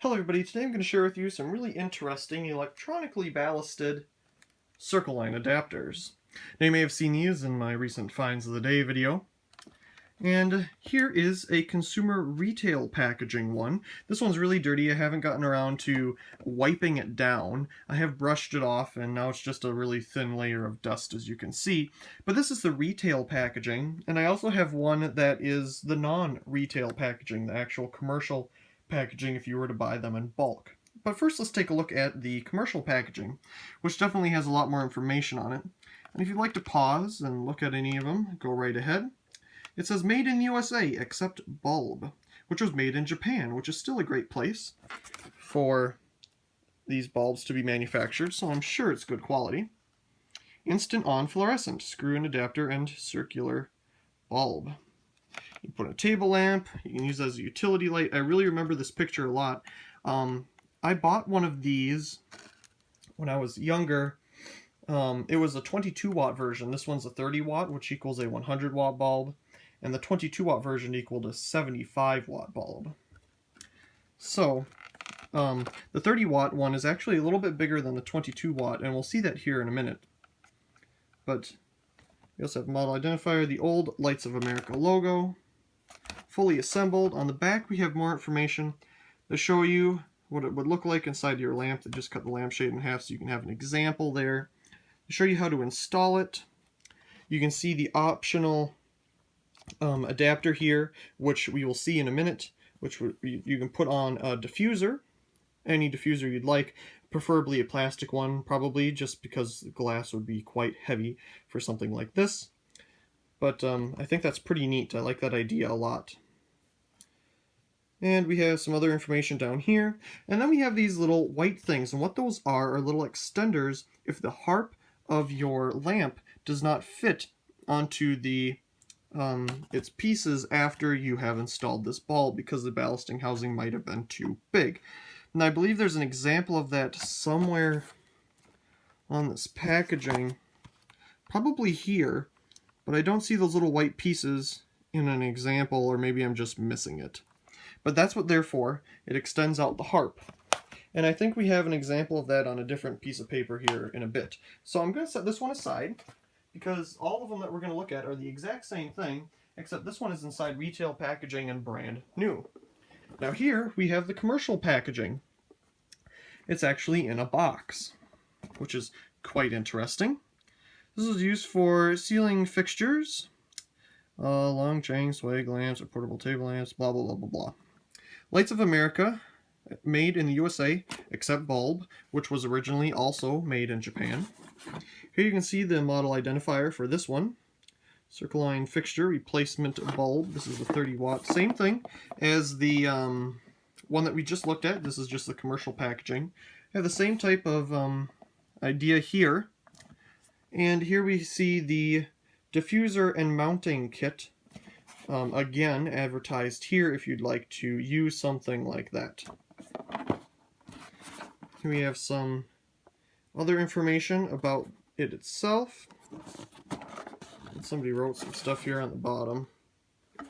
Hello everybody, today I'm going to share with you some really interesting electronically ballasted Circline adapters. Now you may have seen these in my recent Finds of the Day video. And here is a consumer retail packaging one. This one's really dirty. I haven't gotten around to wiping it down. I have brushed it off and now it's just a really thin layer of dust, as you can see. But this is the retail packaging, and I also have one that is the non-retail packaging, the actual commercial packaging if you were to buy them in bulk. But first let's take a look at the commercial packaging, which definitely has a lot more information on it. And if you'd like to pause and look at any of them, go right ahead. It says made in USA except bulb, which was made in Japan, which is still a great place for these bulbs to be manufactured, so I'm sure it's good quality. Instant on fluorescent, screw in adapter and circular bulb. You put in a table lamp, you can use it as a utility light. I really remember this picture a lot. I bought one of these when I was younger. It was a 22 watt version. This one's a 30 watt, which equals a 100 watt bulb. And the 22 watt version equaled a 75 watt bulb. So, the 30 watt one is actually a little bit bigger than the 22 watt, and we'll see that here in a minute. But we also have model identifier, the old Lights of America logo, fully assembled. On the back we have more information to show you what it would look like inside your lamp. They just cut the lampshade in half so you can have an example there. To show you how to install it, you can see the optional adapter here, which we will see in a minute, which you can put on a diffuser, any diffuser you'd like, preferably a plastic one, probably, just because the glass would be quite heavy for something like this. But I think that's pretty neat. I like that idea a lot. And we have some other information down here. And then we have these little white things, and what those are little extenders if the harp of your lamp does not fit onto the its pieces after you have installed this bulb, because the ballasting housing might have been too big. And I believe there's an example of that somewhere on this packaging, probably here, but I don't see those little white pieces in an example, or maybe I'm just missing it. But that's what they're for. It extends out the harp. And I think we have an example of that on a different piece of paper here in a bit. So I'm going to set this one aside, because all of them that we're going to look at are the exact same thing, except this one is inside retail packaging and brand new. Now here we have the commercial packaging. It's actually in a box, which is quite interesting. This is used for ceiling fixtures, long chain sway lamps or portable table lamps, blah blah blah blah blah. Lights of America, made in the USA except bulb, which was originally also made in Japan. Here you can see the model identifier for this one. Circline fixture replacement bulb. This is the 30 watt. Same thing as the one that we just looked at. This is just the commercial packaging. I have the same type of idea here. And here we see the diffuser and mounting kit. Again, advertised here if you'd like to use something like that. Here we have some other information about it itself. And somebody wrote some stuff here on the bottom.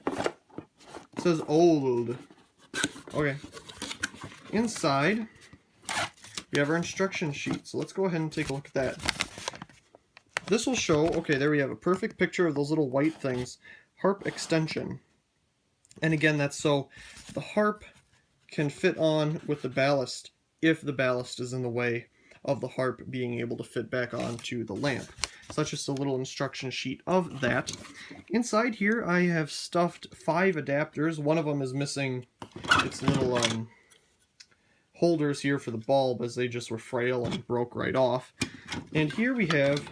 It says old. Okay. Inside, we have our instruction sheet. So let's go ahead and take a look at that. This will show, okay, there we have a perfect picture of those little white things. Harp extension. And again, that's so the harp can fit on with the ballast if the ballast is in the way of the harp being able to fit back onto the lamp. So that's just a little instruction sheet of that. Inside here I have stuffed 5 adapters. One of them is missing its little holders here for the bulb, as they just were frail and broke right off. And here we have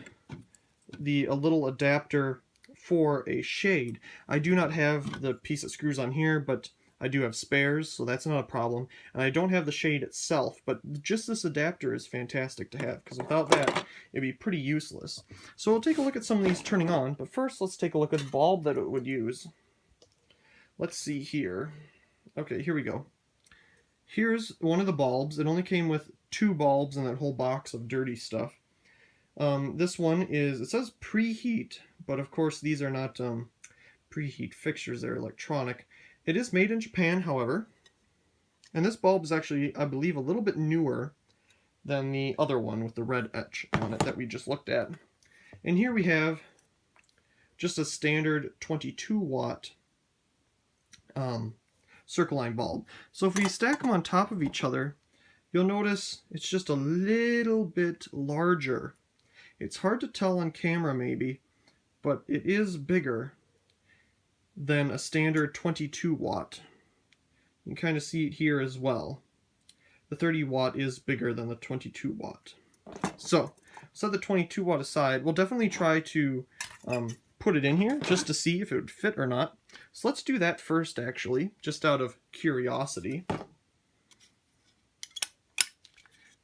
a little adapter for a shade. I do not have the piece that screws on here, but I do have spares, so that's not a problem. And I don't have the shade itself, but just this adapter is fantastic to have, because without that, it'd be pretty useless. So we'll take a look at some of these turning on, but first let's take a look at the bulb that it would use. Let's see here. Okay, here we go. Here's one of the bulbs. It only came with 2 bulbs in that whole box of dirty stuff. This one is, it says preheat, but of course these are not preheat fixtures, they're electronic. It is made in Japan, however. And this bulb is actually, I believe, a little bit newer than the other one with the red etch on it that we just looked at. And here we have just a standard 22 watt Circline bulb. So if we stack them on top of each other, you'll notice it's just a little bit larger. It's hard to tell on camera maybe, but it is bigger than a standard 22 watt. You can kind of see it here as well. The 30 watt is bigger than the 22 watt. So, set the 22 watt aside. We'll definitely try to put it in here just to see if it would fit or not. So let's do that first actually, just out of curiosity.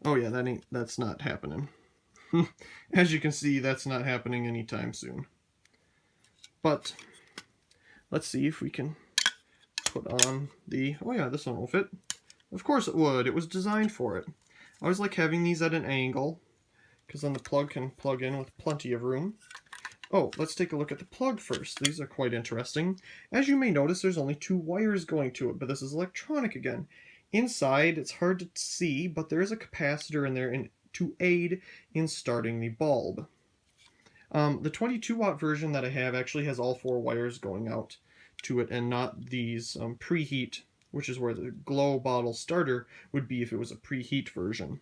Oh yeah, that's not happening. As you can see, that's not happening anytime soon. But let's see if we can put on the... Oh yeah, this one will fit. Of course it would. It was designed for it. I always like having these at an angle, because then the plug can plug in with plenty of room. Oh, let's take a look at the plug first. These are quite interesting. As you may notice, there's only 2 wires going to it, but this is electronic again. Inside, it's hard to see, but there is a capacitor in there to aid in starting the bulb. The 22 watt version that I have actually has all 4 wires going out to it, and not these preheat, which is where the glow bottle starter would be if it was a preheat version.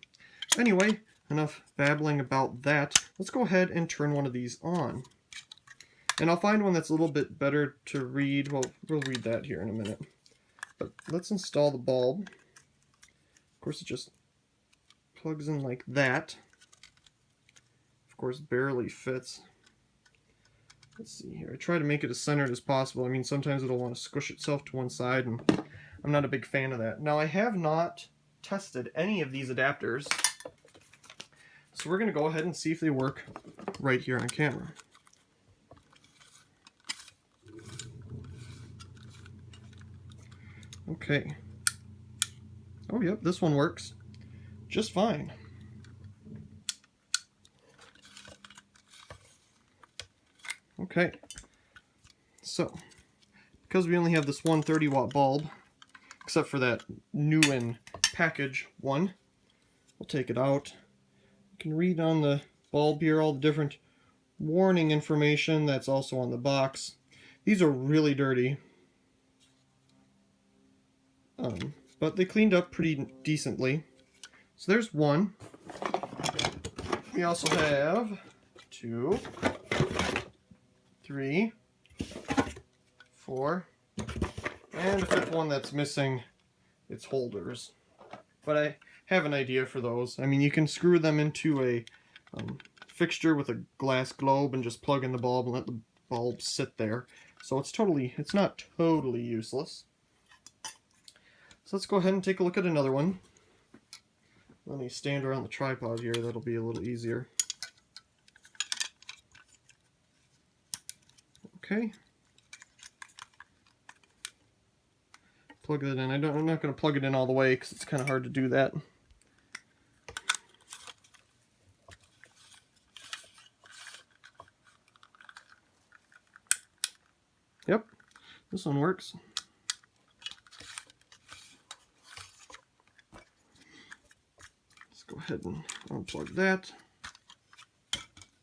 Anyway, enough babbling about that. Let's go ahead and turn one of these on. And I'll find one that's a little bit better to read. Well, we'll read that here in a minute. But let's install the bulb. Of course, it just plugs in like that. Of course, barely fits. Let's see here. I try to make it as centered as possible. I mean, sometimes it'll want to squish itself to one side, and I'm not a big fan of that. Now, I have not tested any of these adapters, so we're going to go ahead and see if they work right here on camera. Okay. Oh, yep, this one works just fine. Okay, so because we only have this one 30 watt bulb, except for that new in package one, we'll take it out. You can read on the bulb here all the different warning information that's also on the box. These are really dirty, but they cleaned up pretty decently. So there's one. We also have 2, 3, 4, and a 5th one that's missing its holders. But I have an idea for those. I mean, you can screw them into a fixture with a glass globe and just plug in the bulb and let the bulb sit there. So it's not totally useless. So let's go ahead and take a look at another one. Let me stand around the tripod here, that'll be a little easier. Okay. Plug that in. I'm not going to plug it in all the way because it's kind of hard to do that. Yep, this one works. Let's go ahead and unplug that.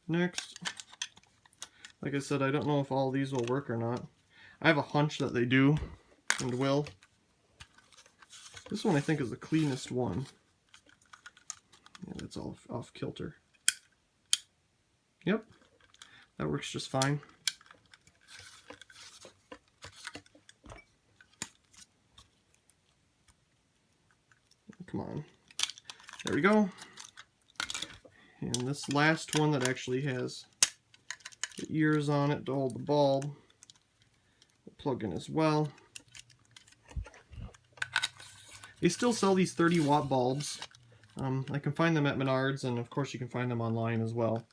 Next. Like I said, I don't know if all these will work or not. I have a hunch that they do and will. This one I think is the cleanest one. Yeah, that's all off kilter. Yep, that works just fine. Come on. There we go. And this last one that actually has the ears on it to hold the bulb will plug in as well. They still sell these 30 watt bulbs. I can find them at Menards, and of course you can find them online as well.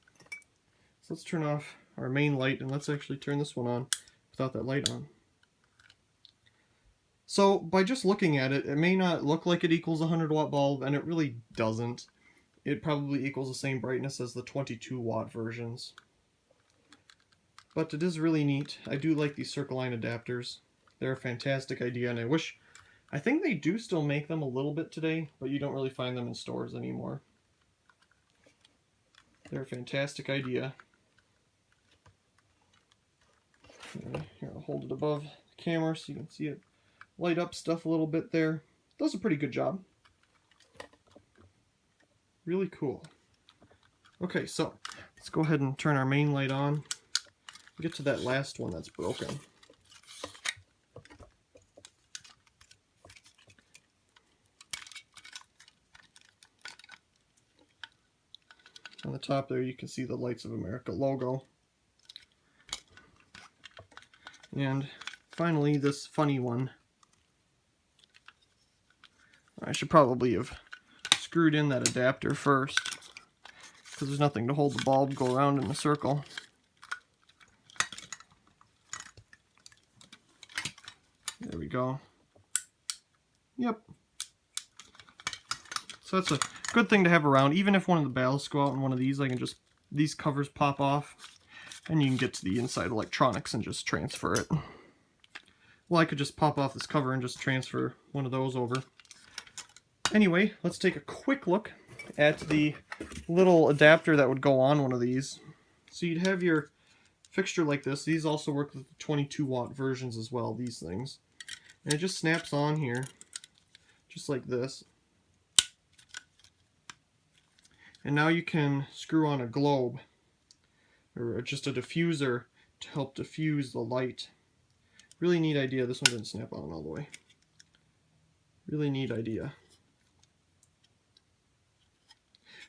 So let's turn off our main light, and let's actually turn this one on without that light on. So by just looking at it, it may not look like it equals a 100 watt bulb, and it really doesn't. It probably equals the same brightness as the 22 watt versions. But it is really neat. I do like these Circline adapters. They're a fantastic idea, and I wish I think they do still make them a little bit today, but you don't really find them in stores anymore. They're a fantastic idea. Here, I'll hold it above the camera so you can see it light up stuff a little bit there. Does a pretty good job. Really cool. Okay, so let's go ahead and turn our main light on. Get to that last one that's broken. On the top there you can see the Lights of America logo. And finally this funny one. I should probably have screwed in that adapter first, because there's nothing to hold the bulb go around in a circle. There we go. Yep. So that's a good thing to have around. Even if one of the ballasts go out in one of these, I can just, these covers pop off, and you can get to the inside electronics and just transfer it. Well, I could just pop off this cover and just transfer one of those over. Anyway, let's take a quick look at the little adapter that would go on one of these. So you'd have your fixture like this. These also work with the 22-watt versions as well, these things. And it just snaps on here, just like this. And now you can screw on a globe, or just a diffuser to help diffuse the light. Really neat idea. This one didn't snap on all the way. Really neat idea.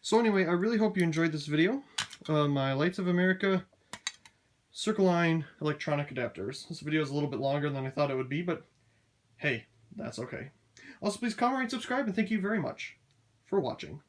So anyway, I really hope you enjoyed this video. My Lights of America Circline electronic adapters. This video is a little bit longer than I thought it would be, but hey, that's okay. Also, please comment, rate, subscribe, and thank you very much for watching.